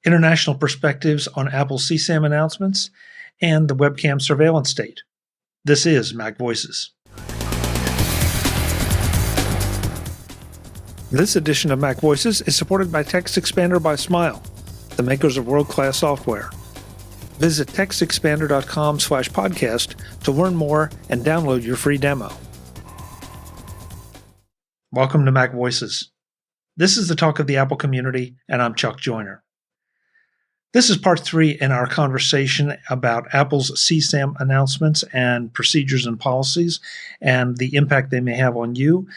international perspectives on Apple's CSAM announcements, and the webcam surveillance state. This is MacVoices. This edition of MacVoices is supported by TextExpander by Smile, the makers of world-class software. Visit textexpander.com/podcast to learn more and download your free demo. Welcome to MacVoices. This is the talk of the Apple community, and I'm Chuck Joyner. This is part 3 in our conversation about Apple's CSAM announcements and procedures and policies and the impact they may have on you.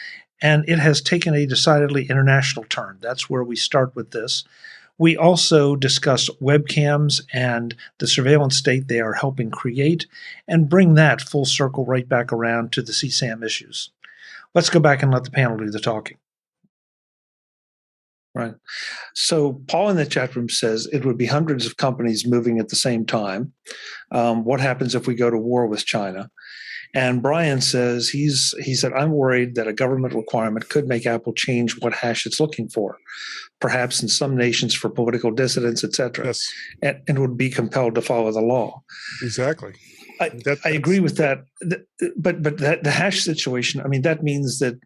And it has taken a decidedly international turn. That's where we start with this. We also discuss webcams and the surveillance state they are helping create and bring that full circle right back around to the CSAM issues. Let's go back and let the panel do the talking. Right. So Paul in the chat room says it would be hundreds of companies moving at the same time. What happens if we go to war with China? And Brian says he said, I'm worried that a government requirement could make Apple change what hash it's looking for, perhaps in some nations for political dissidents, et cetera, yes. and would be compelled to follow the law. Exactly. I agree with that. But that the hash situation, I mean, that means that,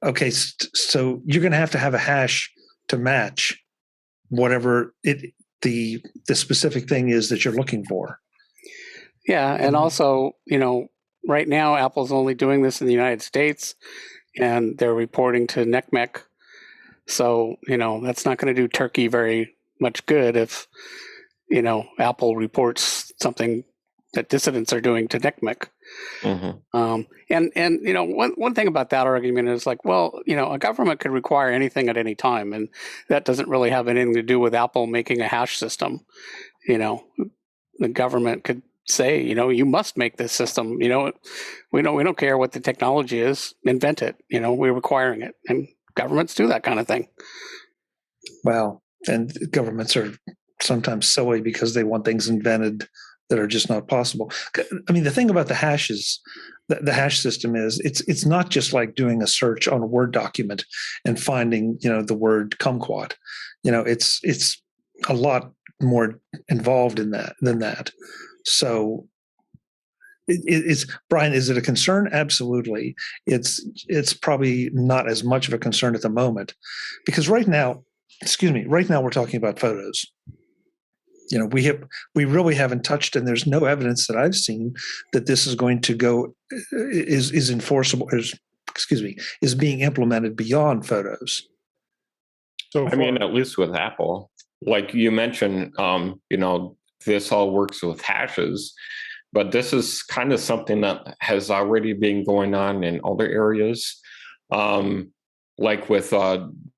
okay, so you're going to have a hash to match whatever the specific thing is that you're looking for. Yeah, and also, right now Apple's only doing this in the United States, and they're reporting to NCMEC. So, that's not going to do Turkey very much good if, Apple reports something that dissidents are doing to NCMEC. Mm-hmm. One thing about that argument is like, well, a government could require anything at any time, and that doesn't really have anything to do with Apple making a hash system. The government could say, you must make this system. We don't care what the technology is. Invent it. We're requiring it, and governments do that kind of thing. Well, and governments are sometimes silly because they want things invented that are just not possible. I mean, the thing about the hash is the hash system is it's not just like doing a search on a Word document and finding the word kumquat. It's a lot more involved in that than that. So it's Brian, is it a concern? Absolutely. It's probably not as much of a concern at the moment because right now we're talking about photos. We really haven't touched, and there's no evidence that I've seen that this is going to go is enforceable. Is being implemented beyond photos. So I mean, at least with Apple, like you mentioned, this all works with hashes, but this is kind of something that has already been going on in other areas, like with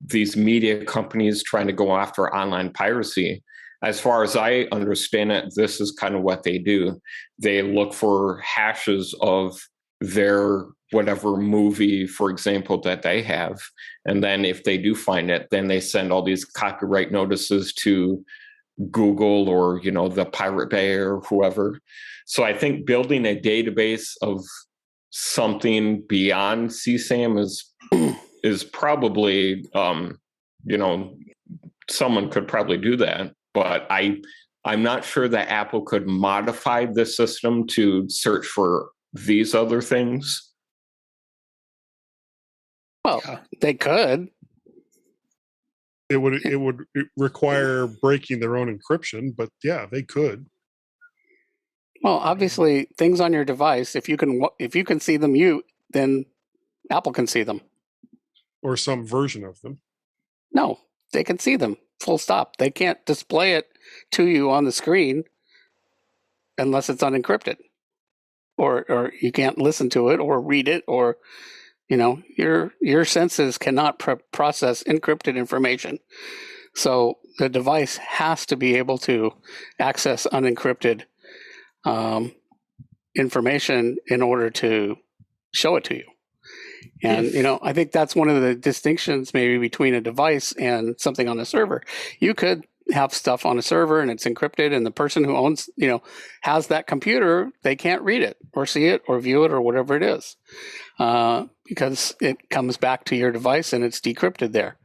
these media companies trying to go after online piracy. As far as I understand it, this is kind of what they do. They look for hashes of their whatever movie, for example, that they have. And then if they do find it, then they send all these copyright notices to Google or, the Pirate Bay or whoever. So I think building a database of something beyond CSAM is probably, someone could probably do that. But I'm not sure that Apple could modify the system to search for these other things. Well, they could. It would require breaking their own encryption, but yeah, they could. Well, obviously, things on your device, if you can see them, then Apple can see them, or some version of them. No, they can see them. Full stop. They can't display it to you on the screen unless it's unencrypted, or you can't listen to it or read it, or your senses cannot process encrypted information. So the device has to be able to access unencrypted information in order to show it to you. And, I think that's one of the distinctions maybe between a device and something on a server. You could have stuff on a server and it's encrypted, and the person who owns, has that computer, they can't read it or see it or view it or whatever it is, because it comes back to your device and it's decrypted there.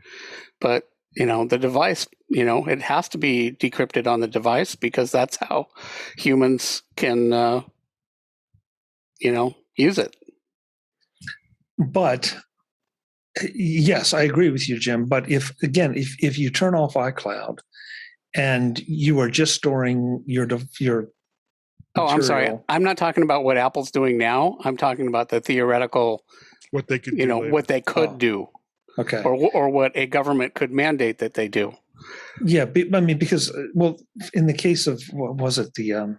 But the device, it has to be decrypted on the device because that's how humans can, use it. But yes, I agree with you, Jim. But if you turn off iCloud and you are just storing your Oh, I'm sorry. material- I'm not talking about what Apple's doing now. I'm talking about the theoretical, What they could do later. what they could do, Okay. or what a government could mandate that they do. Yeah, I mean, because in the case of what was it, the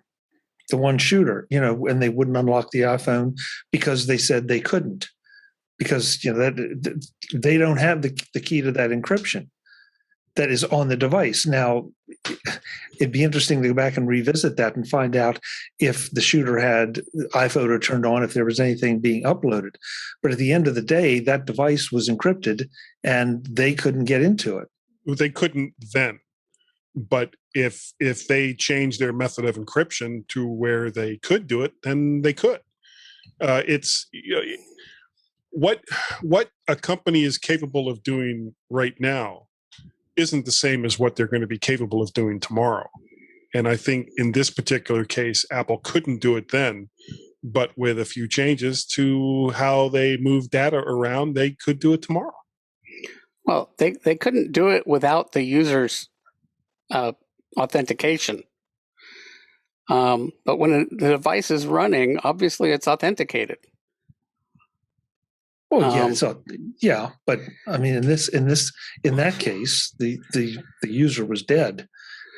one shooter, and they wouldn't unlock the iPhone because they said they couldn't, because that they don't have the key to that encryption that is on the device. Now, it'd be interesting to go back and revisit that and find out if the shooter had iPhoto turned on, if there was anything being uploaded. But at the end of the day, that device was encrypted and they couldn't get into it. They couldn't then, but if they changed their method of encryption to where they could do it, then they could. It's what a company is capable of doing right now isn't the same as what they're going to be capable of doing tomorrow. And I think in this particular case, Apple couldn't do it then, but with a few changes to how they move data around, they could do it tomorrow. Well, they couldn't do it without the user's authentication. But when the device is running, obviously it's authenticated. Oh yeah, but I mean, in that case, the user was dead,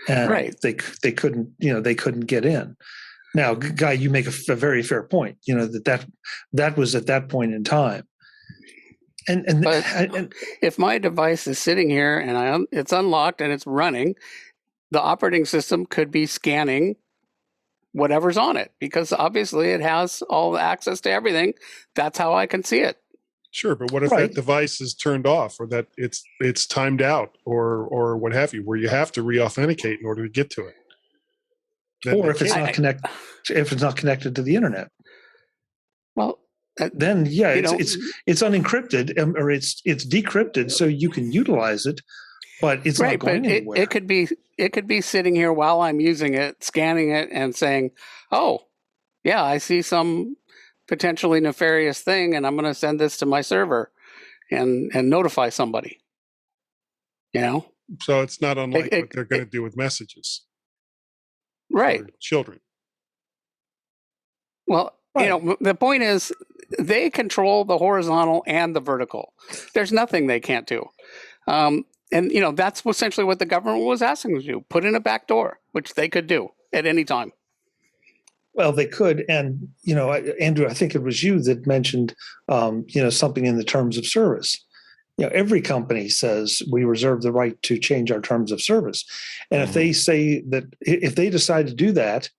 and right. they couldn't get in. Now, Guy, you make a very fair point. That was at that point in time, and if my device is sitting here and it's unlocked and it's running, the operating system could be scanning whatever's on it because obviously it has all the access to everything. That's how I can see it. Sure, but what if that device is turned off, or that it's timed out, or what have you, where you have to re-authenticate in order to get to it? Then or if it's not connected to the internet. Well, then it's unencrypted, or it's decrypted, so you can utilize it, but it's not going anywhere. It could be sitting here while I'm using it, scanning it, and saying, "Oh, yeah, I see some potentially nefarious thing, and I'm going to send this to my server and notify somebody." So it's not unlike what they're going to do with messages, right? For children. Well, the point is they control the horizontal and the vertical. There's nothing they can't do. And that's essentially what the government was asking them to do: put in a back door, which they could do at any time. Well, they could, and Andrew, I think it was you that mentioned, something in the terms of service. Every company says we reserve the right to change our terms of service, and if they say that, if they decide to do that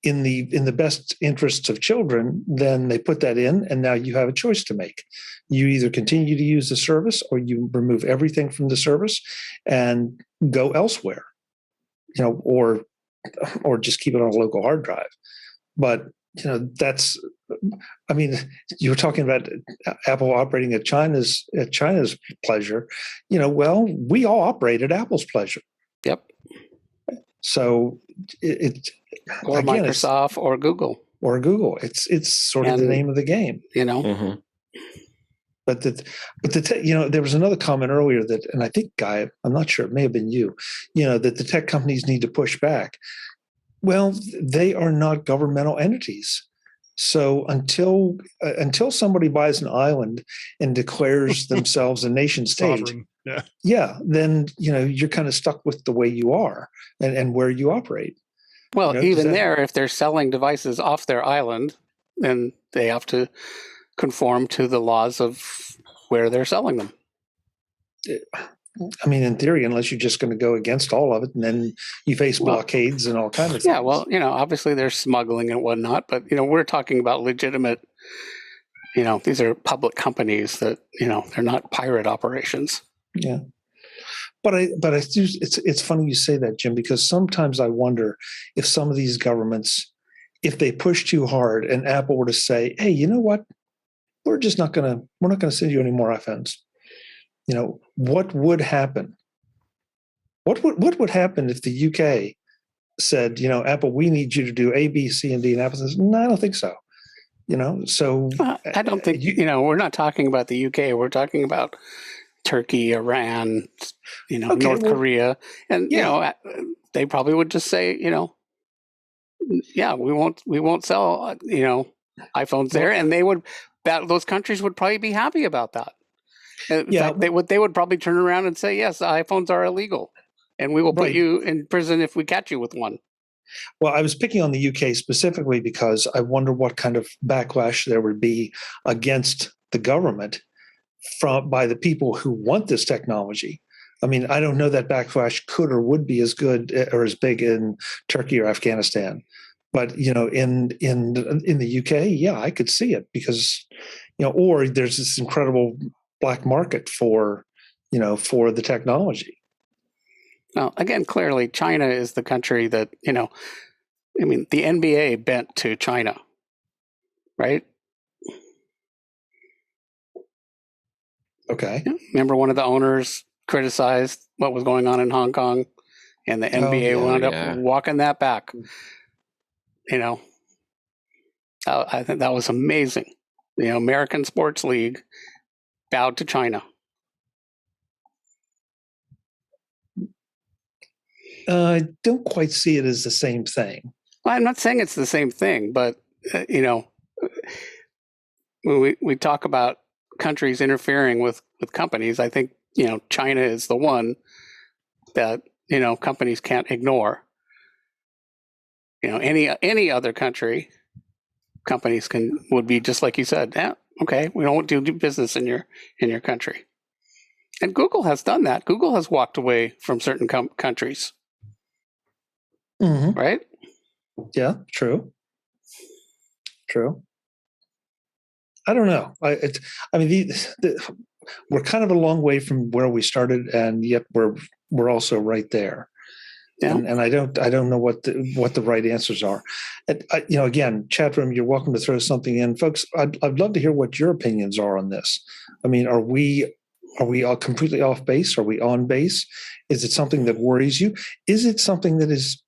in the best interests of children, then they put that in, and now you have a choice to make. You either continue to use the service, or you remove everything from the service and go elsewhere, or just keep it on a local hard drive. But that's, I mean, you were talking about Apple operating at China's pleasure. Well, we all operate at Apple's pleasure. Yep. So or again, Microsoft or Google. It's sort of the name of the game. Mm-hmm. But there was another comment earlier that, and I think, Guy, I'm not sure, it may have been you, that the tech companies need to push back. Well, they are not governmental entities. So until somebody buys an island and declares themselves a nation state, then you're kind of stuck with the way you are and where you operate. Well, if they're selling devices off their island, then they have to conform to the laws of where they're selling them. I mean, in theory, unless you're just going to go against all of it, and then you face blockades and all kinds of things. Yeah, well, obviously there's smuggling and whatnot, but, we're talking about legitimate, these are public companies that, they're not pirate operations. Yeah. But I do, it's funny you say that, Jim, because sometimes I wonder if some of these governments, if they push too hard and Apple were to say, hey, you know what? We're not going to send you any more iPhones. What would happen? What would happen if the UK said, Apple, we need you to do A, B, C, and D, and Apple says, no, I don't think so. So I don't think we're not talking about the UK. We're talking about Turkey, Iran, North Korea, and they probably would just say, yeah, we won't sell, iPhones there, and those countries would probably be happy about that. In fact, they would probably turn around and say, yes, iPhones are illegal, and we will put you in prison if we catch you with one. Well, I was picking on the UK specifically because I wonder what kind of backlash there would be against the government by the people who want this technology. I mean, I don't know that backlash could or would be as good or as big in Turkey or Afghanistan, but in the UK, yeah, I could see it because or there's this incredible black market for the technology. Well, again, clearly, China is the country that the NBA bent to China, right? Okay. Remember, one of the owners criticized what was going on in Hong Kong, and the NBA wound up walking that back. I think that was amazing. The American Sports League bowed to China. I don't quite see it as the same thing. Well, I'm not saying it's the same thing, but when we talk about countries interfering with companies, I think China is the one that companies can't ignore. Any other country, companies would be just like you said. Yeah, okay, we don't do business in your country. And Google has done that. Google has walked away from certain countries. Mm-hmm. Right? Yeah, true. I don't know. We're kind of a long way from where we started, and yet we're also right there. Yeah. And I don't know what the right answers are. And again, chat room, you're welcome to throw something in, folks. I'd love to hear what your opinions are on this. I mean, are we all completely off base? Are we on base? Is it something that worries you? Is it something that is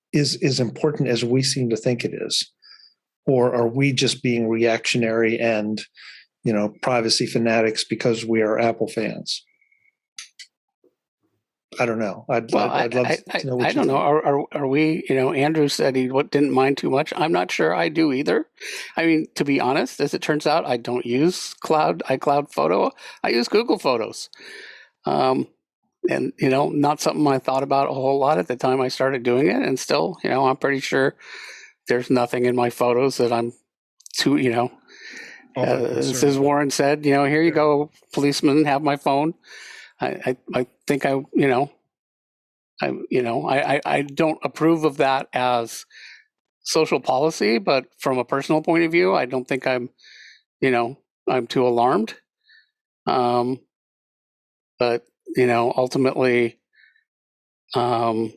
important as we seem to think it is? Or are we just being reactionary and, privacy fanatics because we are Apple fans? I don't know. I'd love to know what I don't know. Are we, Andrew said he didn't mind too much. I'm not sure I do either. I mean, to be honest, as it turns out, I don't use iCloud Photo. I use Google Photos. And, not something I thought about a whole lot at the time I started doing it. And still, I'm pretty sure there's nothing in my photos that I'm too, as Warren said, here you go, policeman, have my phone. I think I don't approve of that as social policy, but from a personal point of view, I don't think I'm too alarmed. But ultimately, I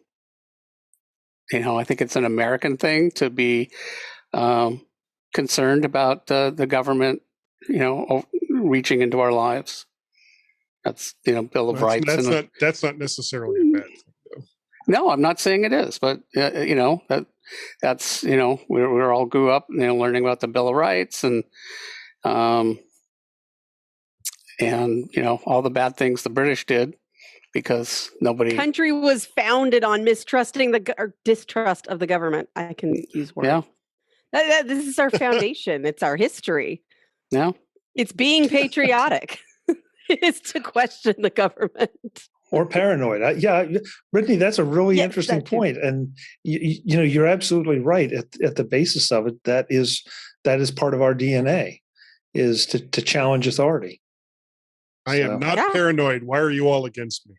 think it's an American thing to be concerned about the government, reaching into our lives. That's Bill of Rights. That's not necessarily a bad thing, though. No, I'm not saying it is, but that's we're all grew up learning about the Bill of Rights and all the bad things the British did because nobody. Country was founded on distrust of the government. I can use words. Yeah, this is our foundation. It's our history. Yeah, it's being patriotic. Is to question the government or paranoid. Brittany, that's a really interesting point, and you're absolutely right. At the basis of it, that is part of our DNA, is to challenge authority. I am not paranoid. Why are you all against me?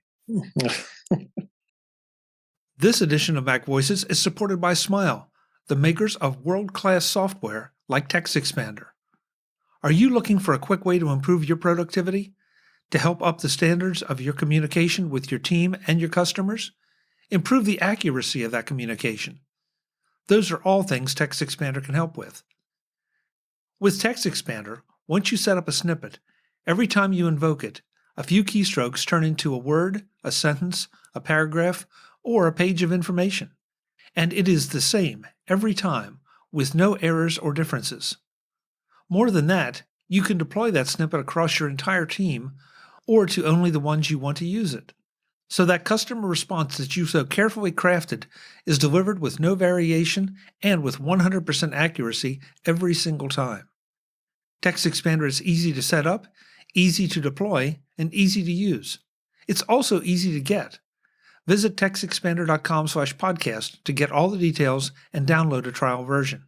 This edition of MacVoices is supported by Smile, the makers of world-class software like TextExpander. Are you looking for a quick way to improve your productivity? To help up the standards of your communication with your team and your customers? Improve the accuracy of that communication. Those are all things TextExpander can help with. With TextExpander, once you set up a snippet, every time you invoke it, a few keystrokes turn into a word, a sentence, a paragraph, or a page of information. And it is the same every time, with no errors or differences. More than that, you can deploy that snippet across your entire team or to only the ones you want to use it. So that customer response that you so carefully crafted is delivered with no variation and with 100% accuracy every single time. TextExpander is easy to set up, easy to deploy, and easy to use. It's also easy to get. Visit textexpander.com/podcast to get all the details and download a trial version.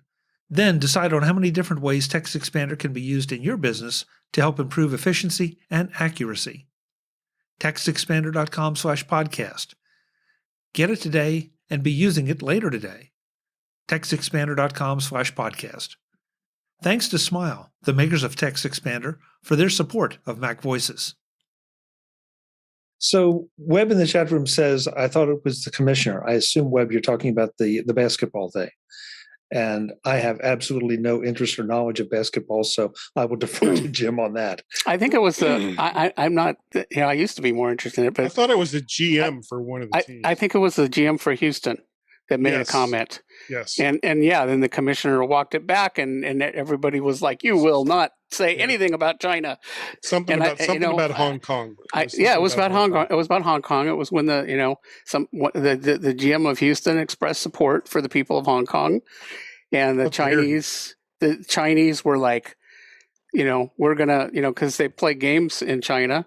Then decide on how many different ways TextExpander can be used in your business to help improve efficiency and accuracy. textexpander.com/podcast. Get it today and be using it later today. textexpander.com/podcast. Thanks to Smile, the makers of TextExpander, for their support of MacVoices. So Webb in the chat room says, I thought it was the commissioner. I assume, Webb, you're talking about the basketball thing. And I have absolutely no interest or knowledge of basketball, so I will defer to Jim on that. I think it was I'm not, I used to be more interested in it, but I thought it was the GM for one of the teams. I think it was the GM for Houston that made a comment. Yes. And yeah, then the commissioner walked it back, and everybody was like, "You will not say anything about China." Something about Hong Kong. It was about Hong Kong. It was about Hong Kong. It was when the GM of Houston expressed support for the people of Hong Kong, and the Chinese were like, we're gonna, because they play games in China,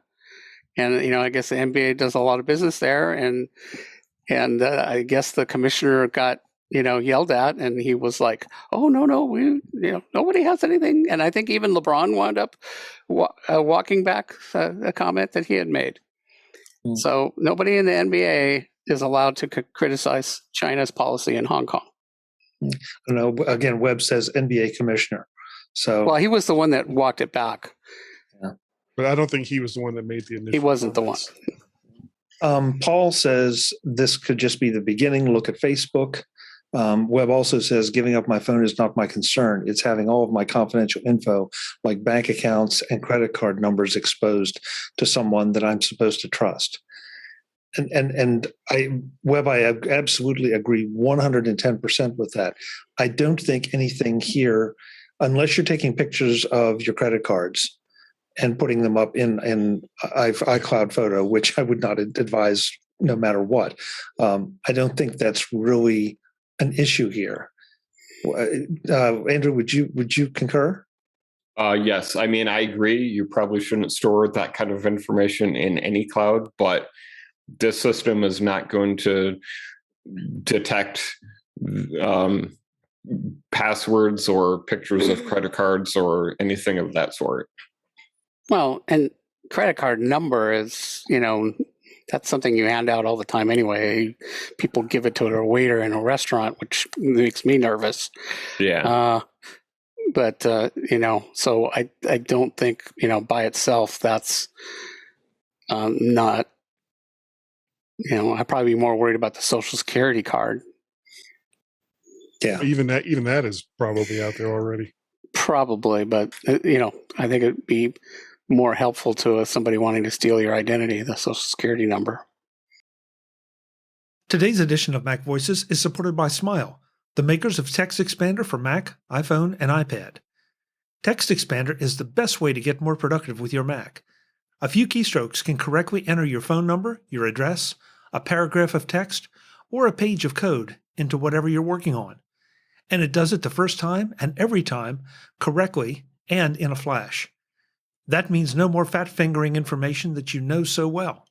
and I guess the NBA does a lot of business there, and I guess the commissioner got yelled at, and he was like, "Oh no, we nobody has anything." And I think even LeBron wound up walking back a comment that he had made. So nobody in the NBA is allowed to criticize China's policy in Hong Kong. No, again, Webb says NBA commissioner. So well, he was the one that walked it back. Yeah. But I don't think he was the one that made the initial. He wasn't comments. the one. Paul says this could just be the beginning. Look at Facebook. Webb also says giving up my phone is not my concern. It's having all of my confidential info, like bank accounts and credit card numbers, exposed to someone that I'm supposed to trust. And Webb, I absolutely agree 110% with that. I don't think anything here, unless you're taking pictures of your credit cards and putting them up in iCloud photo, which I would not advise no matter what. I don't think that's really an issue here. Andrew, would you concur? Yes. I mean, I agree. You probably shouldn't store that kind of information in any cloud, but this system is not going to detect passwords or pictures of credit cards or anything of that sort. Well, and credit card number is, that's something you hand out all the time anyway. People give it to a waiter in a restaurant, which makes me nervous. Yeah. But so I don't think, by itself, that's not, I'd probably be more worried about the Social Security card. Yeah. Even that is probably out there already. Probably, but, I think it'd be more helpful to somebody wanting to steal your identity, the Social Security number. Today's edition of MacVoices is supported by Smile, the makers of TextExpander for Mac, iPhone, and iPad. TextExpander is the best way to get more productive with your Mac. A few keystrokes can correctly enter your phone number, your address, a paragraph of text, or a page of code into whatever you're working on. And it does it the first time and every time correctly and in a flash. That means no more fat-fingering information that you know so well.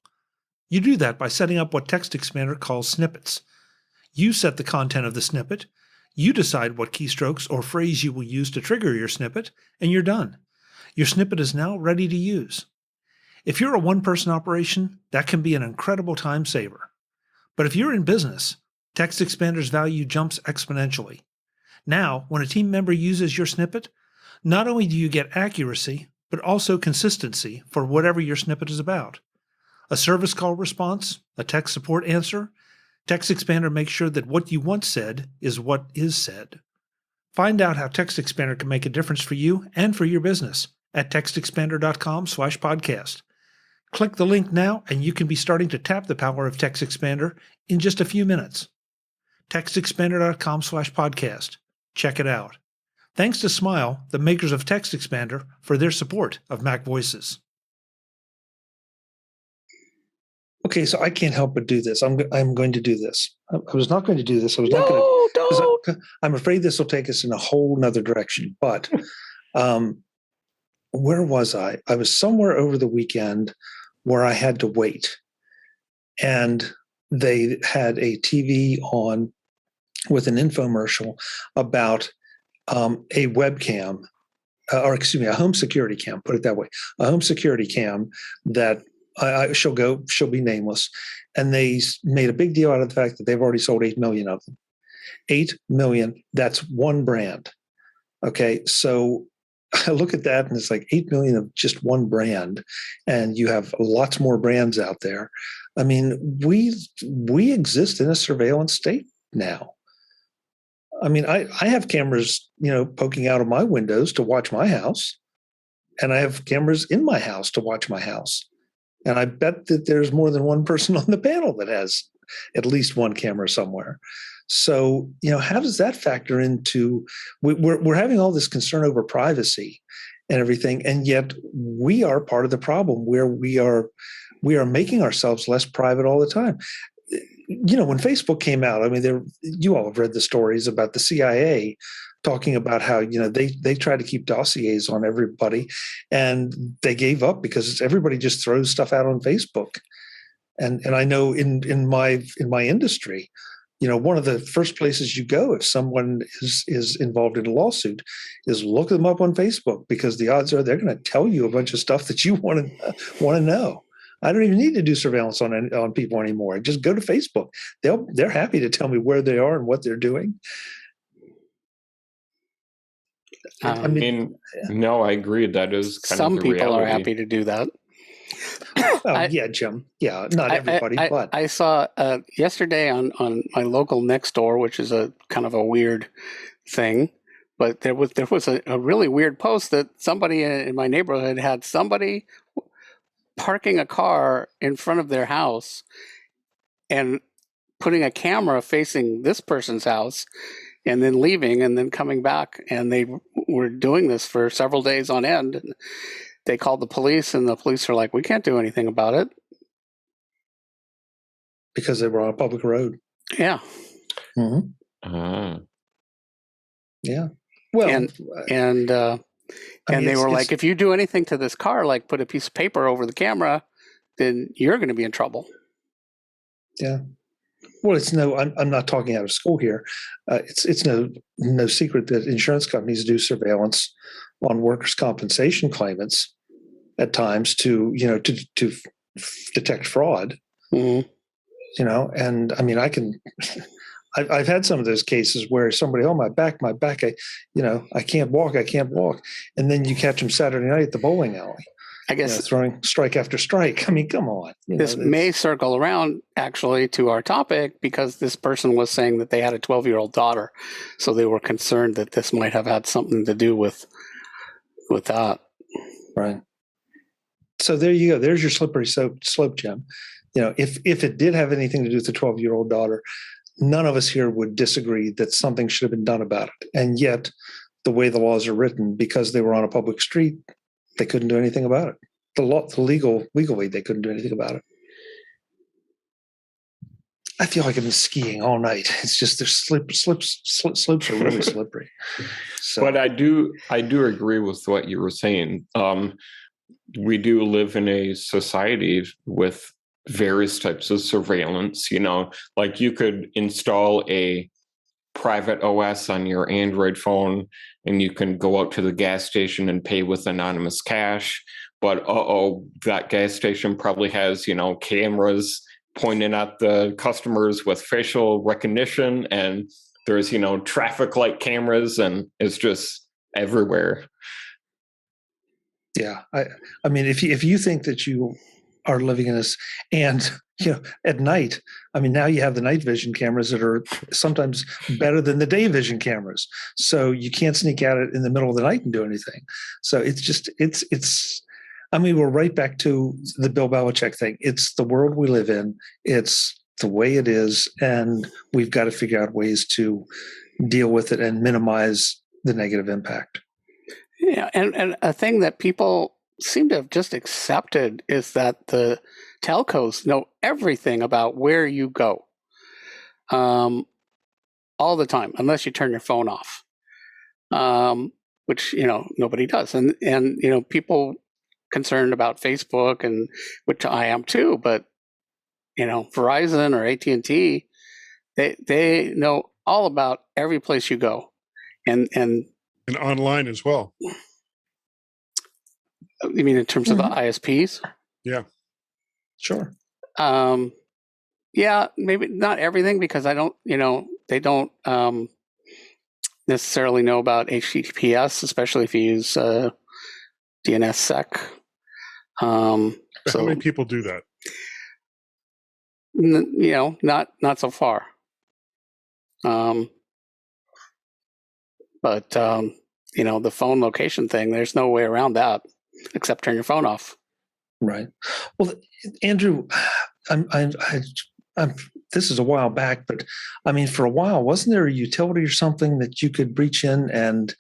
You do that by setting up what TextExpander calls snippets. You set the content of the snippet, you decide what keystrokes or phrase you will use to trigger your snippet, and you're done. Your snippet is now ready to use. If you're a one-person operation, that can be an incredible time saver. But if you're in business, TextExpander's value jumps exponentially. Now, when a team member uses your snippet, not only do you get accuracy, but also consistency for whatever your snippet is about. A service call response, a tech support answer, TextExpander makes sure that what you once said is what is said. Find out how TextExpander can make a difference for you and for your business at textexpander.com/podcast. Click the link now and you can be starting to tap the power of TextExpander in just a few minutes. textexpander.com/podcast. Check it out. Thanks to Smile, the makers of TextExpander, for their support of MacVoices. Okay, so I can't help but do this. I'm going to do this. I was not going to do this. I was not going No, to. don't. I'm afraid this will take us in a whole nother direction. But where was I? I was somewhere over the weekend where I had to wait, and they had a TV on with an infomercial about a webcam, or excuse me, a home security cam. Put it that way, a home security cam that. She'll be nameless. And they made a big deal out of the fact that they've already sold 8 million of them. 8 million, that's one brand. Okay, so I look at that and it's like 8 million of just one brand, and you have lots more brands out there. I mean, we exist in a surveillance state now. I mean, I have cameras, poking out of my windows to watch my house, and I have cameras in my house to watch my house. And I bet that there's more than one person on the panel that has at least one camera somewhere. So, how does that factor into? We're having all this concern over privacy and everything, and yet we are part of the problem where we are making ourselves less private all the time. When Facebook came out, I mean, you all have read the stories about the CIA talking about how they try to keep dossiers on everybody, and they gave up because everybody just throws stuff out on Facebook. And I know in my industry, one of the first places you go if someone is involved in a lawsuit is look them up on Facebook, because the odds are they're going to tell you a bunch of stuff that you want to know. I don't even need to do surveillance on people anymore. I just go to Facebook. They're happy to tell me where they are and what they're doing. I mean, no, I agree. That is kind Some of the people reality. are happy to do that. Yeah, Jim. Yeah, not everybody, but I saw yesterday on my local Nextdoor, which is a kind of a weird thing, but there was a really weird post that somebody in my neighborhood had somebody parking a car in front of their house and putting a camera facing this person's house, and then leaving and then coming back. And they were doing this for several days on end. They called the police, and the police are like, we can't do anything about it. Because they were on a public road. Yeah. Mm-hmm. Yeah. Well, and they were like, if you do anything to this car, like put a piece of paper over the camera, then you're going to be in trouble. Yeah. Well, I'm not talking out of school here. It's no secret that insurance companies do surveillance on workers' compensation claimants at times to detect fraud. Mm-hmm. And I mean, I've had some of those cases where somebody, my back, I can't walk. And then you catch them Saturday night at the bowling alley. I guess throwing strike after strike. I mean, come on. This may circle around actually to our topic, because this person was saying that they had a 12-year-old daughter. So they were concerned that this might have had something to do with that. Right. So there you go. There's your slippery slope, Jim. If it did have anything to do with the 12-year-old daughter, none of us here would disagree that something should have been done about it. And yet, the way the laws are written, because they were on a public street, they couldn't do anything about it. Legally, they couldn't do anything about it. I feel like I've been skiing all night. It's just their slopes are really slippery. So. But I do agree with what you were saying. We do live in a society with various types of surveillance. Like you could install a private OS on your Android phone, and you can go out to the gas station and pay with anonymous cash. But that gas station probably has, cameras pointing at the customers with facial recognition, and there's, traffic light cameras, and it's just everywhere. Yeah. I mean, if you think that you are living in this, and at night, I mean, now you have the night vision cameras that are sometimes better than the day vision cameras. So you can't sneak out in the middle of the night and do anything. So it's I mean, we're right back to the Bill Belichick thing. It's the world we live in. It's the way it is, and we've got to figure out ways to deal with it and minimize the negative impact. Yeah, and a thing that people seem to have just accepted is that the telcos know everything about where you go, all the time, unless you turn your phone off, which nobody does, and people concerned about Facebook, and which I am too, but Verizon or AT&T, they know all about every place you go, and online as well. You mean in terms of the ISPs? Yeah, sure. Yeah, maybe not everything, because they don't necessarily know about HTTPS, especially if you use DNSSEC. How many people do that? Not so far. But the phone location thing, there's no way around that except turn your phone off. Right. Well, Andrew, this is a while back, but I mean, for a while, wasn't there a utility or something that you could reach in and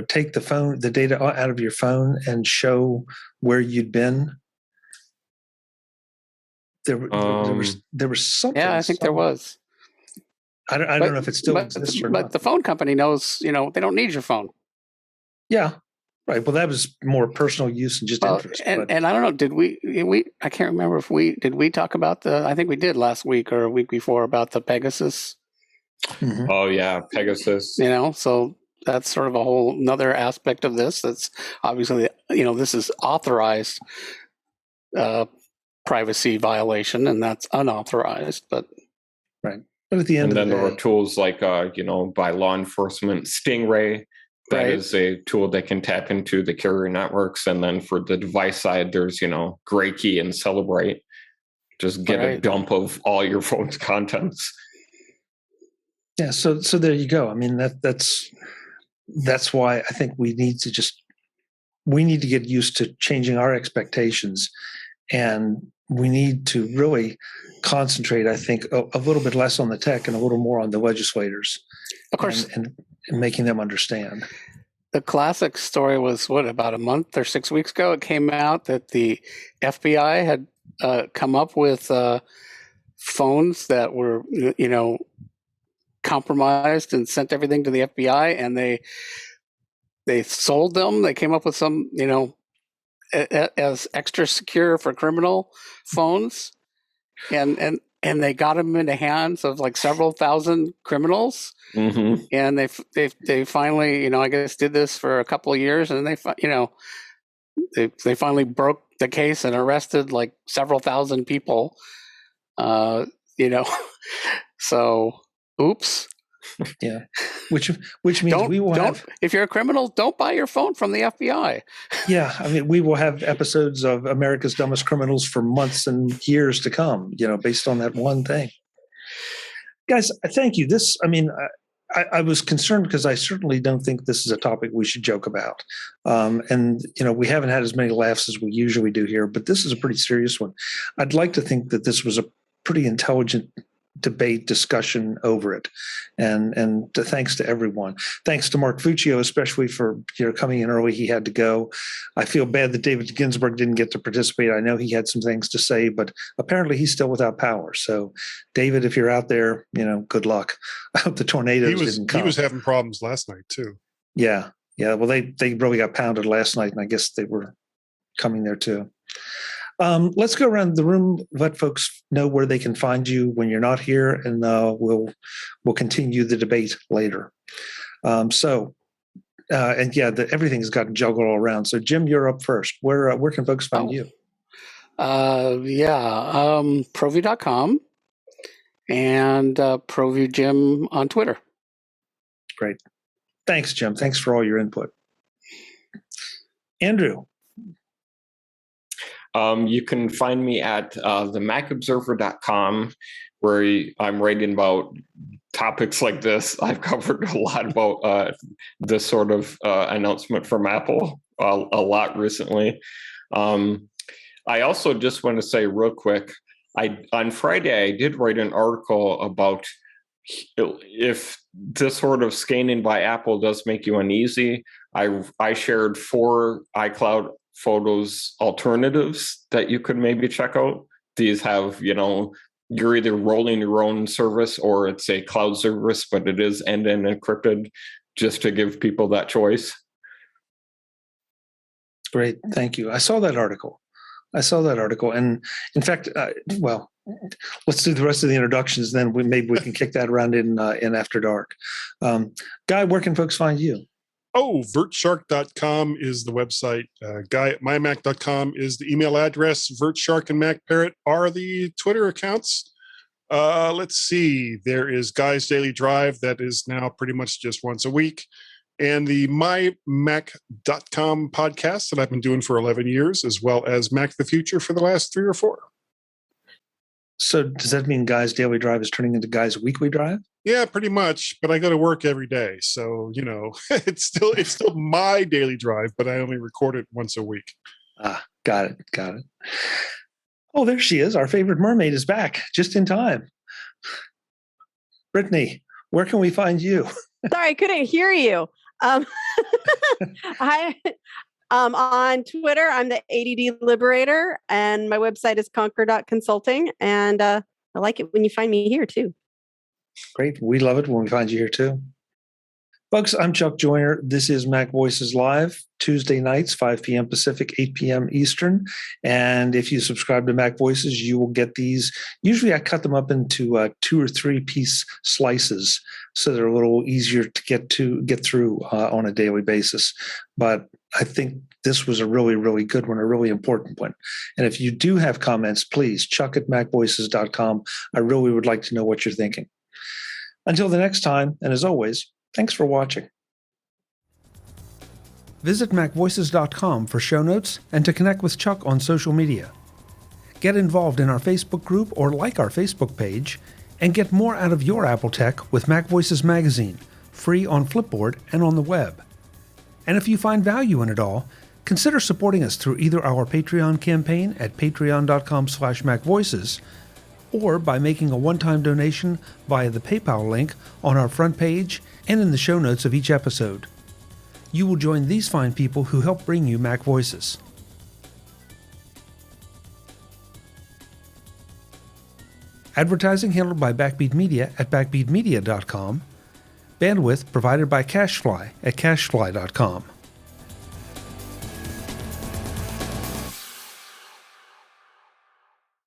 take the data out of your phone and show where you'd been? There was something. Yeah, I think there was. I don't know if it still exists or not. But the phone company knows, they don't need your phone. Yeah. Right. Well, that was more personal use and just interest. And I don't know, did we I can't remember if did we talk about I think we did last week or a week before about the Pegasus. Mm-hmm. Oh yeah, Pegasus. So that's sort of a whole another aspect of this. That's obviously, this is authorized privacy violation, and that's unauthorized, but right. But at the end and of then the day, there were tools like by law enforcement, Stingray. That right. is a tool that can tap into the carrier networks. And then for the device side, there's, Gray Key and Celebrate. Just get a dump of all your phone's contents. Yeah. So there you go. I mean, that's why I think we need to get used to changing our expectations, and we need to really concentrate, I think, a little bit less on the tech and a little more on the legislators. Of course. And making them understand. The classic story was about a month or 6 weeks ago. It came out that the FBI had come up with phones that were, compromised and sent everything to the FBI, and they sold them. They came up with some, as extra secure for criminal phones, and they got them into hands of like several thousand criminals. Mm-hmm. And they finally, I guess, did this for a couple of years, and they finally broke the case and arrested like several thousand people. So oops. Yeah, which means we will have. If you're a criminal, don't buy your phone from the FBI. Yeah, I mean, we will have episodes of America's Dumbest Criminals for months and years to come. Based on that one thing. Guys, thank you. I was concerned because I certainly don't think this is a topic we should joke about. And we haven't had as many laughs as we usually do here, but this is a pretty serious one. I'd like to think that this was a pretty intelligent debate discussion over it, and thanks to everyone. Thanks to Mark Fuccio, especially for coming in early. He had to go. I feel bad that David Ginsburg didn't get to participate. I know he had some things to say, but apparently he's still without power. So David, if you're out there, good luck. I hope the tornadoes didn't come. He was having problems last night too. Yeah. Well, they really got pounded last night, and I guess they were coming there too. Let's go around the room, let folks know where they can find you when you're not here, and we'll continue the debate later. Everything's gotten juggled all around. So, Jim, you're up first. Where can folks find you? ProView.com and ProView Jim on Twitter. Great. Thanks, Jim. Thanks for all your input. Andrew. You can find me at themacobserver.com, where I'm writing about topics like this. I've covered a lot about this sort of announcement from Apple a lot recently. I also just want to say real quick, on Friday, I did write an article about if this sort of scanning by Apple does make you uneasy. I shared 4 iCloud Photos alternatives that you could maybe check out. These have, you're either rolling your own service or it's a cloud service, but it is end-to-end encrypted, just to give people that choice. Great. Thank you. I saw that article. And in fact, well, let's do the rest of the introductions. Then maybe we can kick that around in After Dark. Guy, where can folks find you? Oh, vertshark.com is the website. Guy at mymac.com is the email address. Vertshark and MacParrot are the Twitter accounts. Let's see. There is Guy's Daily Drive. That is now pretty much just once a week. And the mymac.com podcast that I've been doing for 11 years, as well as Mac the Future for the last 3 or 4. So does that mean Guy's Daily Drive is turning into Guy's Weekly Drive? Yeah, pretty much. But I go to work every day. So, it's still my daily drive, but I only record it once a week. Got it. Oh, there she is. Our favorite mermaid is back just in time. Brittany, where can we find you? Sorry, I couldn't hear you. On Twitter, I'm the ADD Liberator, and my website is conquer.consulting. And I like it when you find me here, too. Great. We love it when we find you here, too. Folks, I'm Chuck Joyner. This is Mac Voices Live, Tuesday nights, 5 p.m. Pacific, 8 p.m. Eastern. And if you subscribe to Mac Voices, you will get these. Usually I cut them up into 2 or 3 piece slices so they're a little easier to get through on a daily basis. But I think this was a really, really good one, a really important one. And if you do have comments, please, chuck@macvoices.com. I really would like to know what you're thinking. Until the next time, and as always, thanks for watching. Visit MacVoices.com for show notes and to connect with Chuck on social media. Get involved in our Facebook group or like our Facebook page, and get more out of your Apple tech with Mac Voices Magazine, free on Flipboard and on the web. And if you find value in it all, consider supporting us through either our Patreon campaign at patreon.com/MacVoices or by making a one-time donation via the PayPal link on our front page and in the show notes of each episode. You will join these fine people who help bring you Mac Voices. Advertising handled by Backbeat Media at backbeatmedia.com. Bandwidth provided by CacheFly at cachefly.com.